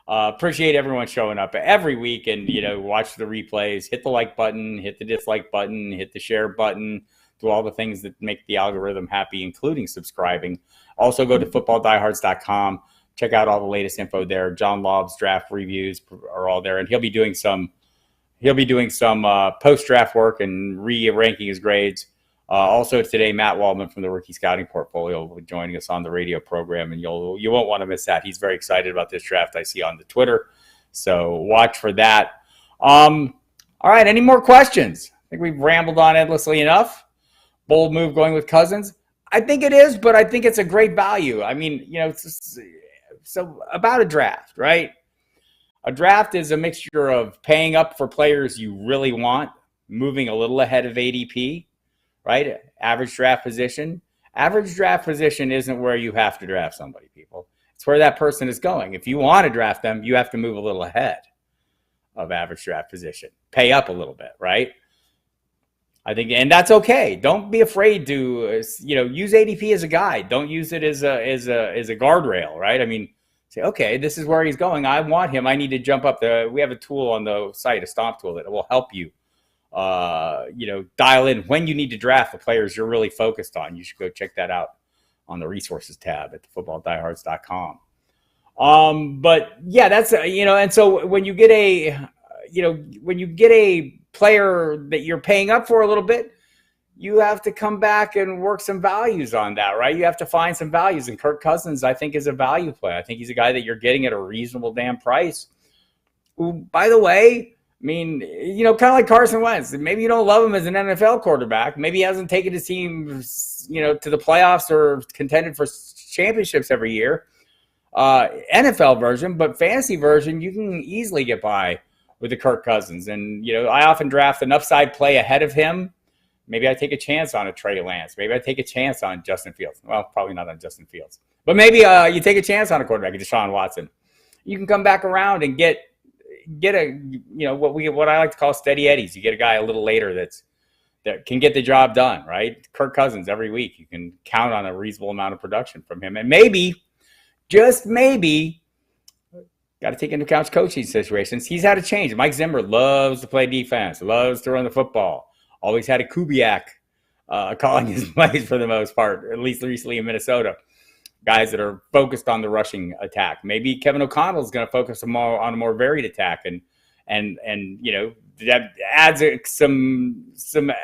Appreciate everyone showing up every week and, watch the replays, hit the like button, hit the dislike button, hit the share button, do all the things that make the algorithm happy, including subscribing. Also go to footballdiehards.com. Check out all the latest info there. John Lobb's draft reviews are all there, and he'll be doing some post-draft work and re-ranking his grades Also today, Matt Waldman from the Rookie Scouting Portfolio will be joining us on the radio program, and you won't want to miss that. He's very excited about this draft. I see on the Twitter, so watch for that. All right, any more questions? I think we've rambled on endlessly enough. Bold move going with Cousins. I think it is, but I think it's a great value. I mean, so about a draft, right? A draft is a mixture of paying up for players you really want, moving a little ahead of ADP, right? Average draft position. Average draft position isn't where you have to draft somebody, people. It's where that person is going. If you want to draft them, you have to move a little ahead of average draft position. Pay up a little bit, right? I think, and that's okay. Don't be afraid to, use ADP as a guide. Don't use it as a guardrail, right? I mean, say, okay, this is where he's going. I want him. I need to jump up we have a tool on the site, a stomp tool that will help you, dial in when you need to draft the players you're really focused on. You should go check that out on the resources tab at thefootballdiehards.com. But yeah, that's, and so when you get a player that you're paying up for a little bit, you have to come back and work some values on that, right? You have to find some values. And Kirk Cousins, I think, is a value play. I think he's a guy that you're getting at a reasonable damn price. Who, by the way, I mean, kind of like Carson Wentz. Maybe you don't love him as an NFL quarterback. Maybe he hasn't taken his team, to the playoffs or contended for championships every year. NFL version, but fantasy version, you can easily get by with the Kirk Cousins. And, I often draft an upside play ahead of him. Maybe I take a chance on a Trey Lance. Maybe I take a chance on Justin Fields. Well, probably not on Justin Fields. But maybe you take a chance on a quarterback, Deshaun Watson. You can come back around and get a, what I like to call steady eddies. You get a guy a little later that can get the job done, right? Kirk Cousins every week. You can count on a reasonable amount of production from him. And maybe, just maybe, got to take into account coaching situations. He's had a change. Mike Zimmer loves to play defense, loves to run the football. Always had a Kubiak calling his plays for the most part, at least recently in Minnesota. Guys that are focused on the rushing attack. Maybe Kevin O'Connell is going to focus on a more varied attack, and that adds some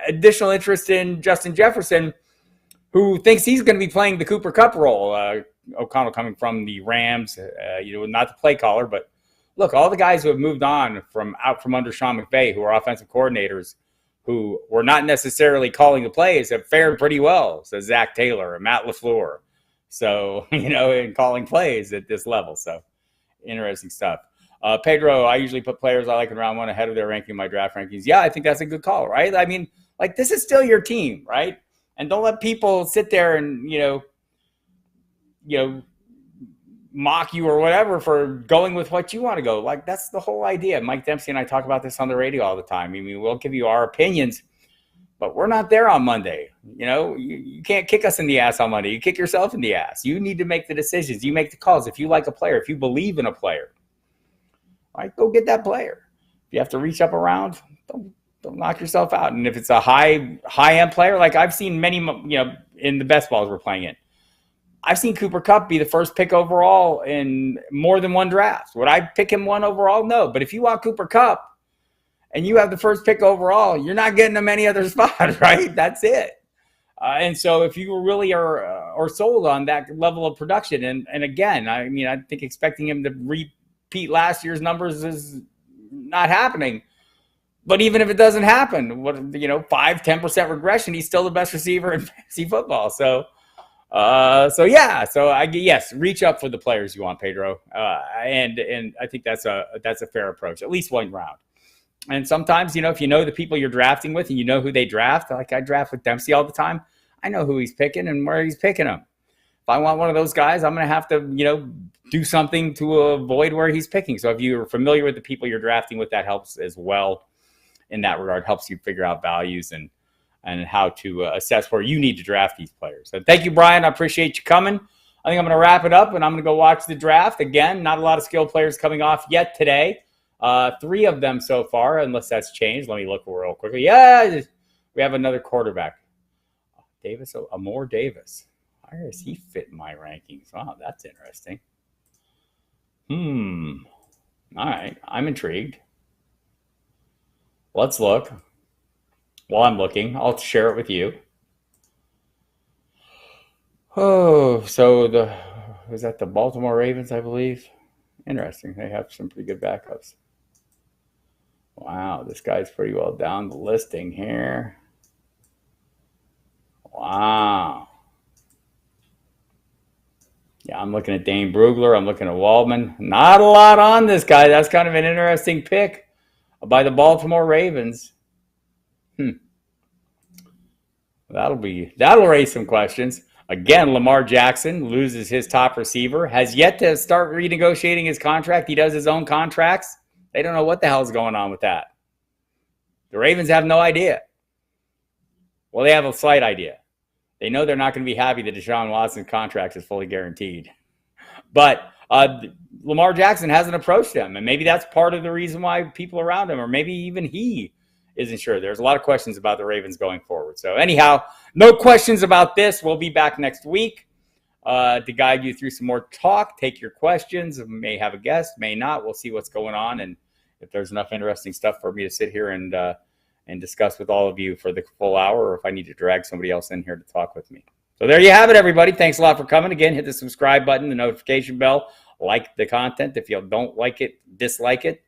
additional interest in Justin Jefferson, who thinks he's going to be playing the Cooper Kupp role. O'Connell coming from the Rams, not the play caller, but look, all the guys who have moved on from under Sean McVay, who are offensive coordinators, who were not necessarily calling the plays, have fared pretty well. So Zach Taylor and Matt LaFleur. So, in calling plays at this level. So interesting stuff. Pedro, I usually put players I like in round one ahead of their ranking in my draft rankings. Yeah, I think that's a good call, right? I mean, like, this is still your team, right? And don't let people sit there and, mock you or whatever for going with what you want to go. Like, that's the whole idea. Mike Dempsey and I talk about this on the radio all the time. I mean, we'll give you our opinions, but we're not there on Monday. You can't kick us in the ass on Monday. You kick yourself in the ass. You need to make the decisions. You make the calls. If you like a player, if you believe in a player, right, go get that player. If you have to reach up around, don't knock yourself out. And if it's a high-end player, like I've seen many, in the best balls we're playing in, I've seen Cooper Kupp be the first pick overall in more than one draft. Would I pick him one overall? No. But if you want Cooper Kupp and you have the first pick overall, you're not getting him any other spot, right? That's it. And so if you really are sold on that level of production, and again, I mean, I think expecting him to repeat last year's numbers is not happening. But even if it doesn't happen, 5-10% regression, he's still the best receiver in fantasy football. So yes, reach up for the players you want, Pedro, and I think that's a fair approach, at least one round. And sometimes, if you know the people you're drafting with and you know who they draft, like I draft with Dempsey all the time, I know who he's picking and where he's picking them. If I want one of those guys, I'm going to have to, do something to avoid where he's picking. So if you're familiar with the people you're drafting with, that helps as well. In that regard, helps you figure out values and how to assess where you need to draft these players. So thank you, Brian. I appreciate you coming. I think I'm going to wrap it up, and I'm going to go watch the draft. Again, not a lot of skilled players coming off yet today. 3 of them so far, unless that's changed. Let me look real quickly. Yeah, we have another quarterback. Amore Davis. Where does he fit in my rankings? Wow, that's interesting. All right, I'm intrigued. Let's look. While I'm looking, I'll share it with you. Oh, was that the Baltimore Ravens, I believe? Interesting. They have some pretty good backups. Wow, this guy's pretty well down the listing here. Wow. Yeah, I'm looking at Dane Brugler. I'm looking at Waldman. Not a lot on this guy. That's kind of an interesting pick by the Baltimore Ravens. That'll raise some questions. Again, Lamar Jackson loses his top receiver, has yet to start renegotiating his contract. He does his own contracts. They don't know what the hell's going on with that. The Ravens have no idea. Well, they have a slight idea. They know they're not going to be happy that Deshaun Watson's contract is fully guaranteed. But Lamar Jackson hasn't approached them, and maybe that's part of the reason why people around him, or maybe even he, isn't sure. There's a lot of questions about the Ravens going forward. So anyhow, no questions about this. We'll be back next week to guide you through some more talk. Take your questions. May have a guest, may not. We'll see what's going on, and if there's enough interesting stuff for me to sit here and discuss with all of you for the full hour, or if I need to drag somebody else in here to talk with me. So there you have it, everybody. Thanks a lot for coming. Again, hit the subscribe button, the notification bell. Like the content. If you don't like it, dislike it.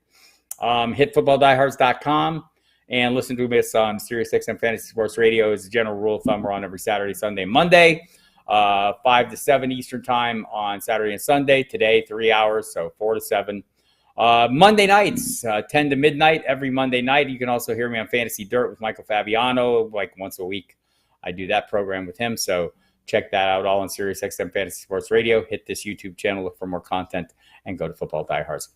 Hit footballdiehards.com and listen to us on SiriusXM Fantasy Sports Radio. As a general rule of thumb, we're on every Saturday, Sunday, Monday, 5 to 7 Eastern time on Saturday and Sunday. Today, 3 hours, so 4 to 7. Monday nights, 10 to midnight every Monday night. You can also hear me on Fantasy Dirt with Michael Fabiano, like once a week. I do that program with him, so check that out all on SiriusXM Fantasy Sports Radio. Hit this YouTube channel, look for more content, and go to Football Diehards.